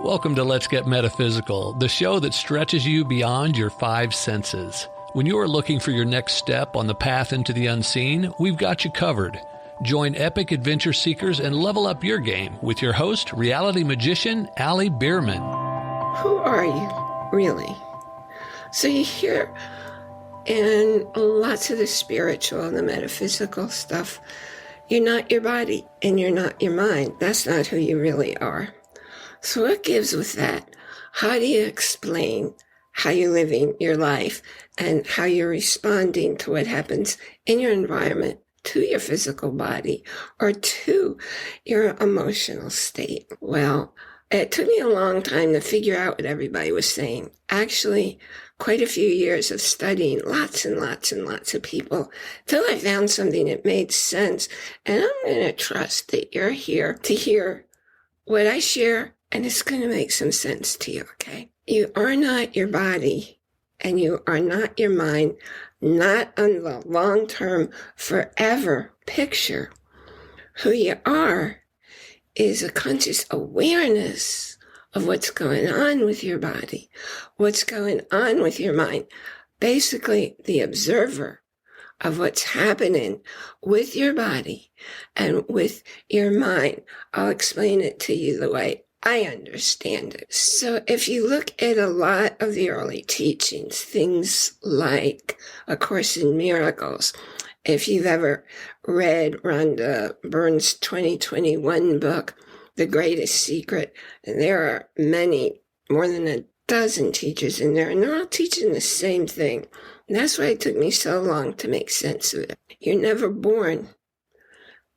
Welcome to Let's Get Metaphysical, the show that stretches you beyond your five senses. When you are looking for your next step on the path into the unseen, we've got you covered. Join epic adventure seekers and level up your game with your host, reality magician Bierman. Who are you, really? So you hear in lots of the spiritual and the metaphysical stuff, you're not your body and you're not your mind. That's not who you really are. So what gives with that? How do you explain how you're living your life and how you're responding to what happens in your environment, to your physical body, or to your emotional state? Well, it took me a long time to figure out what everybody was saying. Actually, quite a few years of studying lots and lots and lots of people till I found something that made sense. And I'm going to trust that you're here to hear what I share, and it's going to make some sense to you, okay? You are not your body, and you are not your mind, not on the long-term, forever picture. Who you are is a conscious awareness of what's going on with your body, what's going on with your mind. Basically, the observer of what's happening with your body and with your mind. I'll explain it to you the way I understand it. So if you look at a lot of the early teachings, things like A Course in Miracles, if you've ever read Rhonda Byrne's 2021 book, The Greatest Secret, and there are many, more than a dozen teachers in there, and they're all teaching the same thing. And that's why it took me so long to make sense of it. You're never born,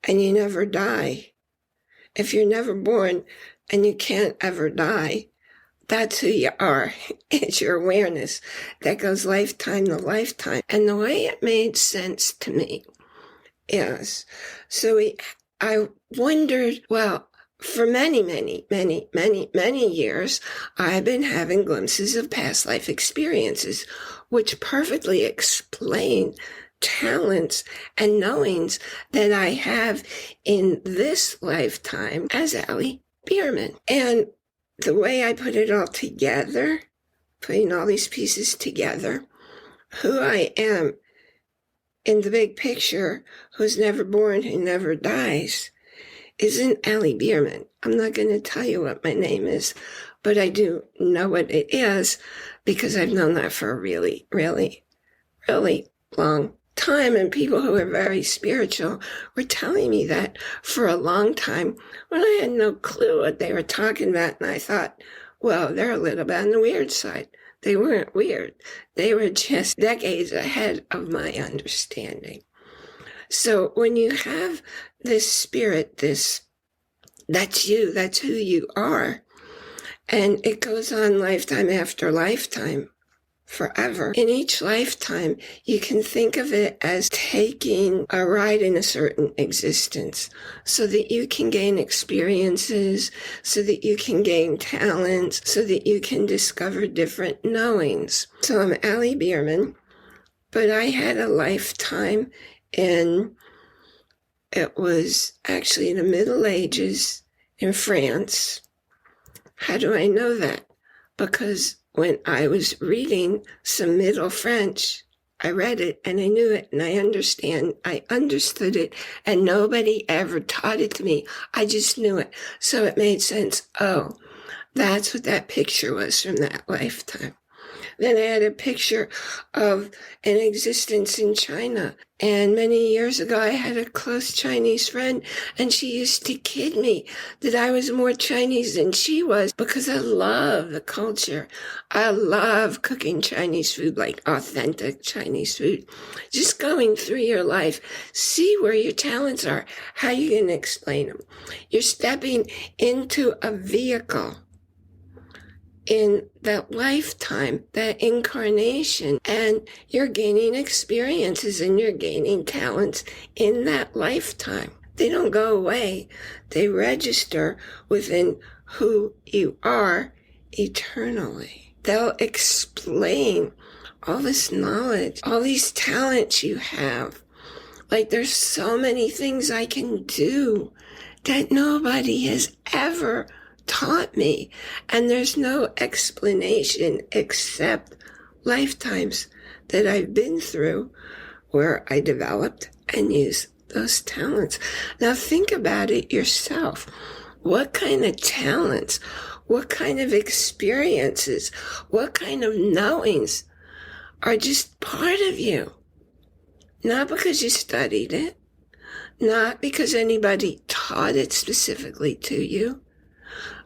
and you never die. If you're never born, and you can't ever die, that's who you are. It's your awareness that goes lifetime to lifetime. And the way it made sense to me is, I wondered, well, for many years, I've been having glimpses of past life experiences, which perfectly explain talents and knowings that I have in this lifetime as Bierman. And the way I put it all together, putting all these pieces together, who I am in the big picture, who's never born, who never dies, isn't Bierman. I'm not going to tell you what my name is, but I do know what it is because I've known that for a really, really, really long time, and people who are very spiritual were telling me that for a long time when I had no clue what they were talking about. And I thought, well, they're a little bit on the weird side. They weren't weird. They were just decades ahead of my understanding. So when you have this spirit, that's you, that's who you are. And it goes on lifetime after lifetime, forever. In each lifetime, you can think of it as taking a ride in a certain existence so that you can gain experiences, so that you can gain talents, so that you can discover different knowings. So I'm Bierman, but I had a lifetime it was actually in the Middle Ages in France. How do I know that? Because when I was reading some Middle French, I read it and I knew it and I understood it, and nobody ever taught it to me. I just knew it. So it made sense. Oh, that's what that picture was from that lifetime. Then I had a picture of an existence in China. And many years ago, I had a close Chinese friend, and she used to kid me that I was more Chinese than she was because I love the culture. I love cooking Chinese food, like authentic Chinese food. Just going through your life, see where your talents are. How you going to explain them? You're stepping into a vehicle in that lifetime, that incarnation, and you're gaining experiences and you're gaining talents in that lifetime. They don't go away. They register within who you are eternally. They'll explain all this knowledge, all these talents you have. Like, there's so many things I can do that nobody has ever taught me. And there's no explanation except lifetimes that I've been through where I developed and used those talents. Now think about it yourself. What kind of talents, what kind of experiences, what kind of knowings are just part of you? Not because you studied it, not because anybody taught it specifically to you,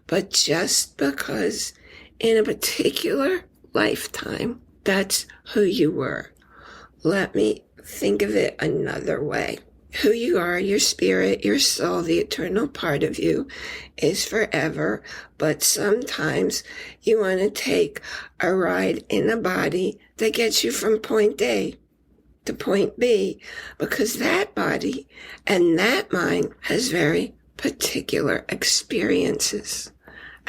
but just because in a particular lifetime, that's who you were. Let me think of it another way. Who you are, your spirit, your soul, the eternal part of you is forever, but sometimes you want to take a ride in a body that gets you from point A to point B, because that body and that mind has very particular experiences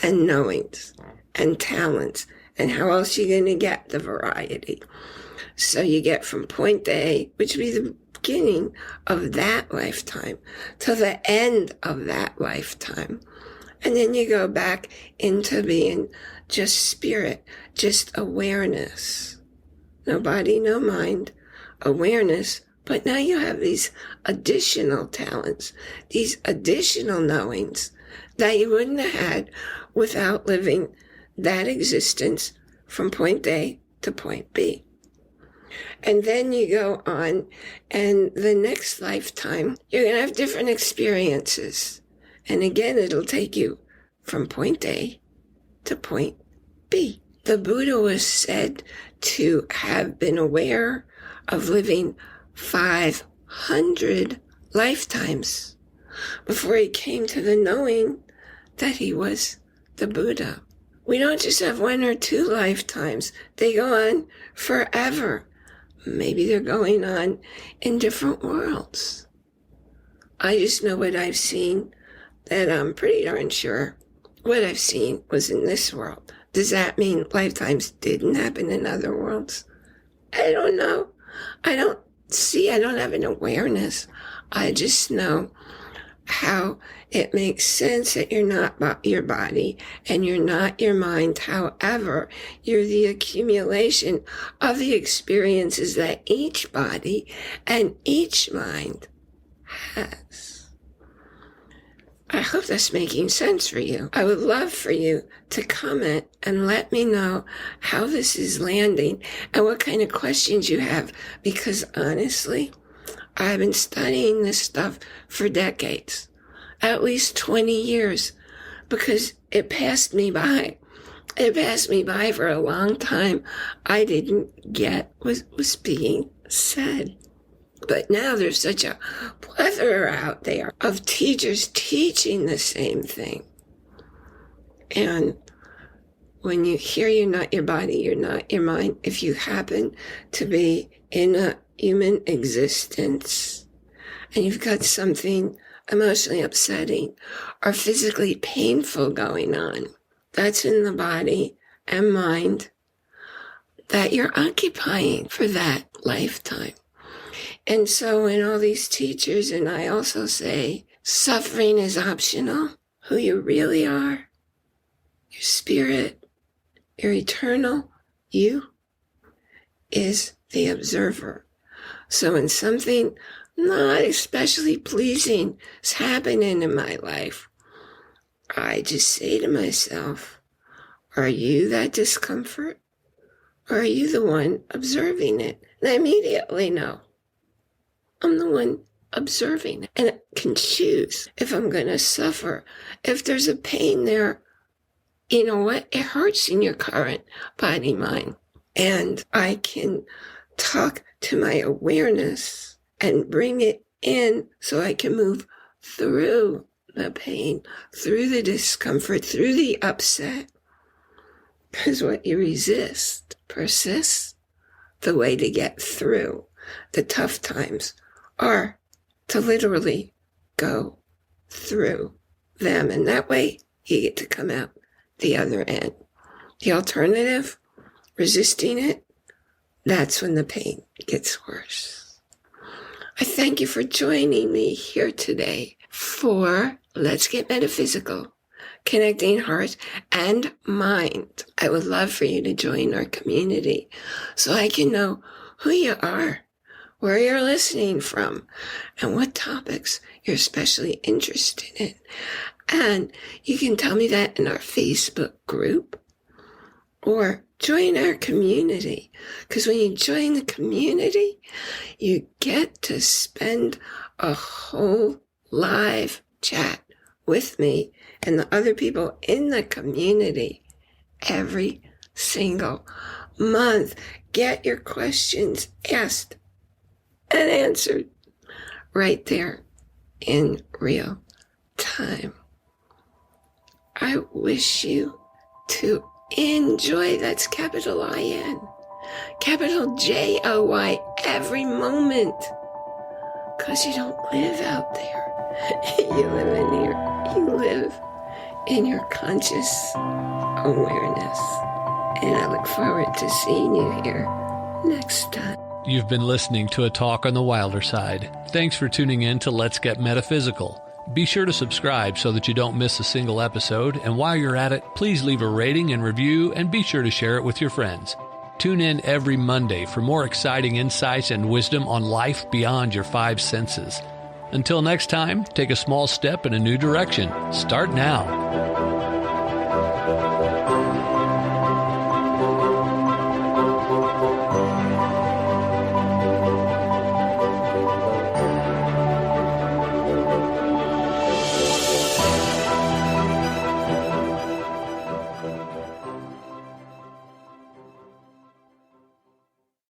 and knowings and talents. And how else are you going to get the variety? So you get from point A, which would be the beginning of that lifetime, to the end of that lifetime. And then you go back into being just spirit, just awareness. No body, no mind, awareness. But now you have these additional talents, these additional knowings that you wouldn't have had without living that existence from point A to point B. And then you go on, and the next lifetime, you're going to have different experiences. And again, it'll take you from point A to point B. The Buddha was said to have been aware of living 500 lifetimes before he came to the knowing that he was the Buddha. We don't just have 1 or 2 lifetimes. They go on forever. Maybe they're going on in different worlds. I just know what I've seen, that I'm pretty darn sure what I've seen was in this world. Does that mean lifetimes didn't happen in other worlds? I don't know. I don't have an awareness. I just know how it makes sense that you're not your body and you're not your mind. However, you're the accumulation of the experiences that each body and each mind has. I hope that's making sense for you. I would love for you to comment and let me know how this is landing and what kind of questions you have, because honestly, I've been studying this stuff for decades, at least 20 years, because it passed me by. It passed me by for a long time. I didn't get what was being said. But now there's such a plethora out there of teachers teaching the same thing. And when you hear you're not your body, you're not your mind, if you happen to be in a human existence and you've got something emotionally upsetting or physically painful going on, that's in the body and mind that you're occupying for that lifetime. And so when all these teachers, and I also say, suffering is optional, who you really are, your spirit, your eternal you, is the observer. So when something not especially pleasing is happening in my life, I just say to myself, are you that discomfort? Or are you the one observing it? And I immediately know I'm the one observing it. And I can choose if I'm going to suffer. If there's a pain there, you know what? It hurts in your current body, mind. And I can talk to my awareness and bring it in so I can move through the pain, through the discomfort, through the upset. Because what you resist persists. The way to get through the tough times are to literally go through them. And that way you get to come out the other end. The alternative, resisting it, that's when the pain gets worse. I thank you for joining me here today for Let's Get Metaphysical, connecting heart and mind. I would love for you to join our community so I can know who you are, where you're listening from, and what topics you're especially interested in. And you can tell me that in our Facebook group or join our community. Because when you join the community, you get to spend a whole live chat with me and the other people in the community every single month. Get your questions asked and answered right there in real time. I wish you to enjoy, that's capital I-N, capital J-O-Y, every moment. Because you don't live out there. You live in your conscious awareness. And I look forward to seeing you here next time. You've been listening to A Talk on the Wilder Side. Thanks for tuning in to Let's Get Metaphysical. Be sure to subscribe so that you don't miss a single episode. And while you're at it, please leave a rating and review and be sure to share it with your friends. Tune in every Monday for more exciting insights and wisdom on life beyond your five senses. Until next time, take a small step in a new direction. Start now.